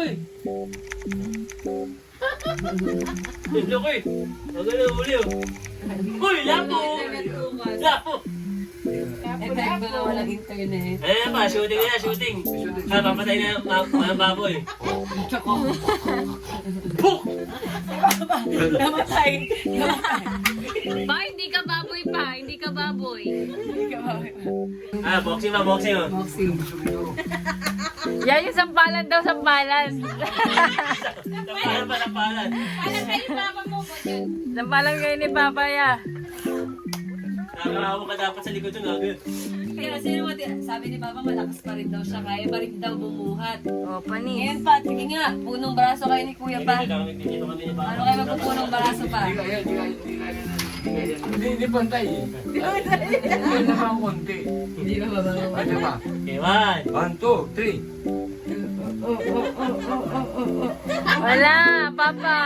eh. Laki. Huwag ka na huli oh. Uy, lapo! Lapo! Effect na walang internet. Ayan pa, shooting na, shooting. Papatay na mga baboy. Puk! Namatay. Ba, hindi ka baboy pa. Hindi ka baboy. Boxing pa, boxing oh. Boxing. Yan yung sampalan daw, sampalan. Tapalan pa, tapalan. Alam kayo, papa mo ba yun? Sampalan kayo ni Papa ya. Nakakawa ka dapat sa likod yung agad. Kaya sabi ni Papa, malakas pa rin daw siya. Kaya pa rin daw bumuhat. O, panis. Ngayon pa, sige nga, punong braso kayo ni Kuya pa. Dito kami ni Papa. Ano kayo magpupunong braso pa? Hindi pantay eh. Hindi naman konti. Hindi ba babawa? Ano ba? Okay, 1. 1, 2, 3. Wala, Papa.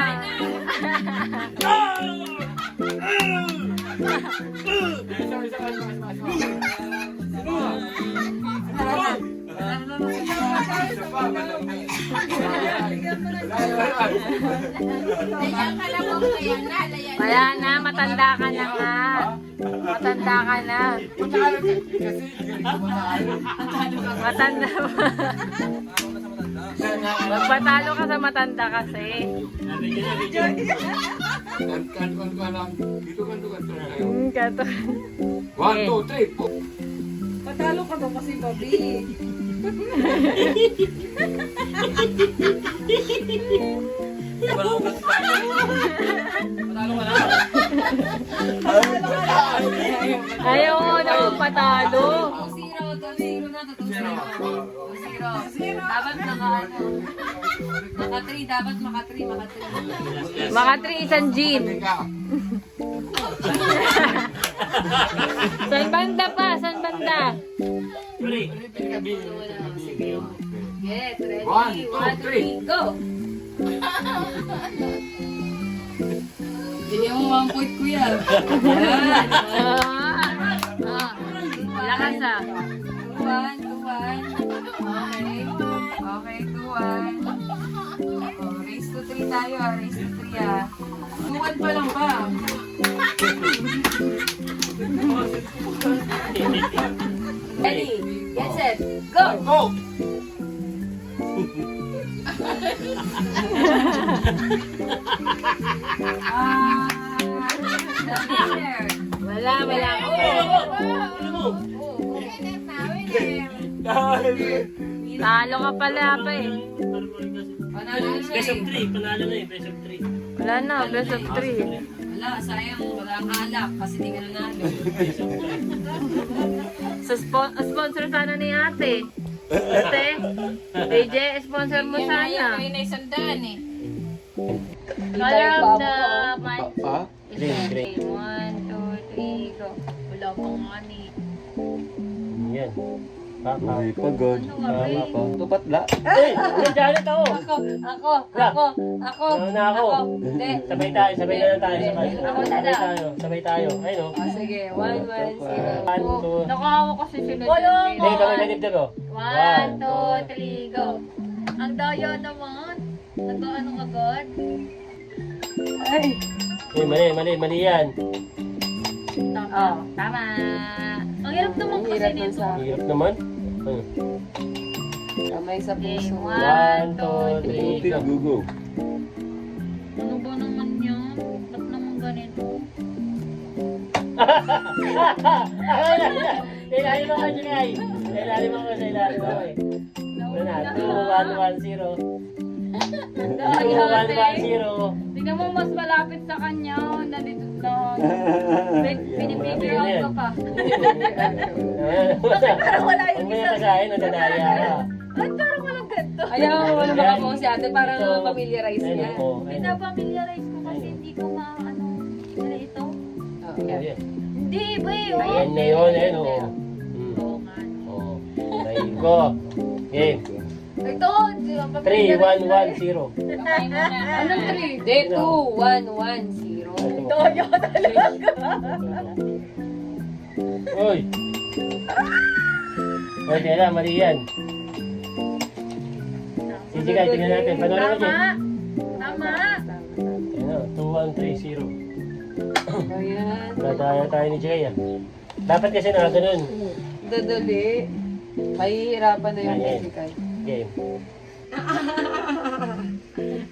Wala na, matanda ka na nga. Matanda ka na. Matanda mo. Magpatalo ka sa matanda kasi. Kanto ka lang. Dito kanto tayo. Kato. 1, 2, 3. Patalo ka ba kasi, Bobby? Ayaw mo na magpatalo. 2-0, 2-0 na, 2-0. Dapat maka-3, dapat maka-3. Maka 3 isang jean. San banda pa? San banda? Ready? Get ready, 1, 2, 1, 2, 3, go! Bigyan mo 1 point, kuya. Yan. Lakas ah. 2-1, 2-1. Okay. Okay, 2-1. Oh, race to 3 tayo ah. Race to 3 ah. 2-1 pa lang ba? Ready, get set, go! Go! Wala. Talo ka pala pa eh. Panalo na siya Best of eh. 3. Panalo na eh. Best of 3. Wala na, best of 3. Wala, sayang. Wala ang alak kasi di ka nanalo. Sa sponsor sana ni ate. Ate, AJ, sponsor mo sana. May naisandaan eh. Color of the month Pa? is red. 1, 2, 3, go. Wala pang money. Yan. Papa. Ay, pagod. Tama pa. Tupat la. Hey! Janet ako! Ako. Na ako. Hindi. Sabay tayo. Sabay na lang tayo. Ako na lang. Sabay tayo. Ayun o. Ah, sige, 1, 1, 0. 1, 2. Nakahawa kasi sila. Hindi, kami nanibdib o. 1, 2, 3, go. Ang daya naman. Nag-ano agad? Ay. Mali yan. Oh, tama. Ang hirap naman Ang kasi hirap ng nito. sa Hirap naman. Ano? kamay sa Okay, puso. 1, 2, 3, go. Gugo. Ano ba naman yan? Ba't naman ganito? Ilalim ako dyan ay. Ilalim ako sa ilalim ako eh. Wala na. 2-1-1-0. Dahil 2-1-1-0. tingnan mo mas malapit sa kanya. Nandito na. Pinipigil ako pa. Parang wala yung isa. Huwag mo na nadadaya ka. Ay, parang walang ganito. Ayaw mo na makabaw si ate para familiarize niya. Pinapamiliarize ko kasi hindi ko ano ito. Ayan. Hindi, boy. Ayan na yun. Ayan o. Oo nga. Oo. Ayan ko. Game. Ito, 3-1-1-0. Kamay mo na. Anong 3? Hindi, 2, 1, 1, 0. Toyo talaga. Uy! Uy, kaya mali yan. Sige, guys, tingnan natin. Panoorin natin. Tama. Ano, 2-1-3-0. Ayan. Nadaya tayo ni Jay ah. Dapat kasi na ganun. Dadali. Mahihirapan na yung Ayan. musical. Game.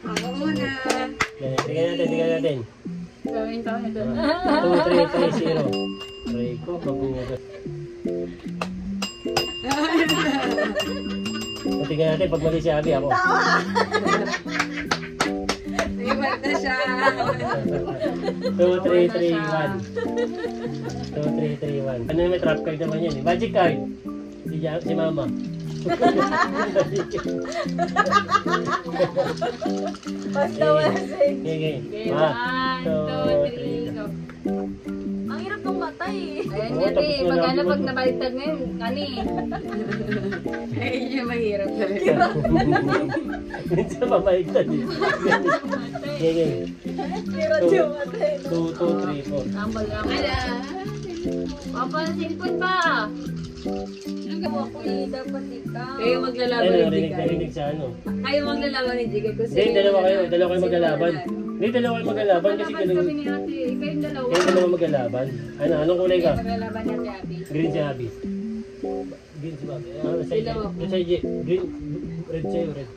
Ako muna. Tingnan natin. Gawin tayo doon. 2-3-3-0. Aray ko, mabugot. Tingnan natin, pag mali si Abby ako. Iwan na siya. 2-3-3-1. 2-3-3-1. Ano yung may trap card naman yan eh? Magic card. Si Mama. Basta wala sa Okay. Okay, 1, 2, 3, go. Ang hirap ng matay. Ayan Oo, yan tapos eh. na Pag lang ano, ako. pag nabaliktad ngayon, kani. Ayun yung mahirap talaga. Minsan mamaigtad eh. Okay. 2-2-3-4. Tambal lang. Papansin po pa. Dapat ikaw. Kayo maglalaban Ano, ni rinig na Jigay. rinig sa ano. Kayo maglalaban ni Jigay. Hindi, dalawa kayo maglalaban. Hindi, dalawa kayo maglalaban kasi Malaban dalawa. kami ni ate. Kayong dalawa. Kaya dalawa maglalaban. Ano, anong kulay ka? Maglalaban ni ate Abby. Green si Abby. Green si Abby. Ano, sa Dalawa. green, red sa'yo, red.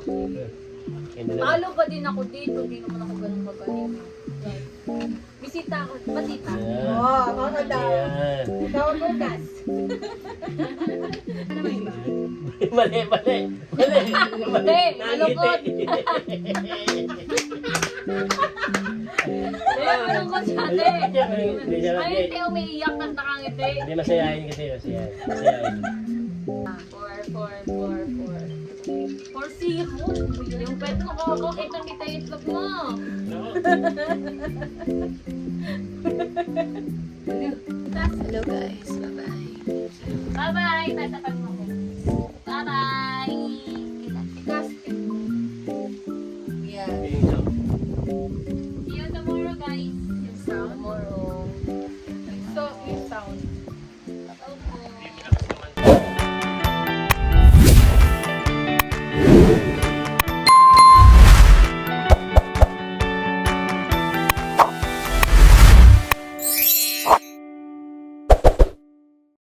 Red. Kayong dalawa. Talo pa din ako dito. Hindi naman ako ganun magaling. Bisita ako. Batita. Ayan. Ayan. Mali. Hindi, malungkot. Malungkot siya ate. Hindi siya Ay, hindi umiiyak na nakangiti. Hindi masayahin kasi, masayahin. 4-0. Yung pet mo ko, kitang-kita yung itlog mo. Hello guys. Bye-bye. Bye-bye. Tatapan mo.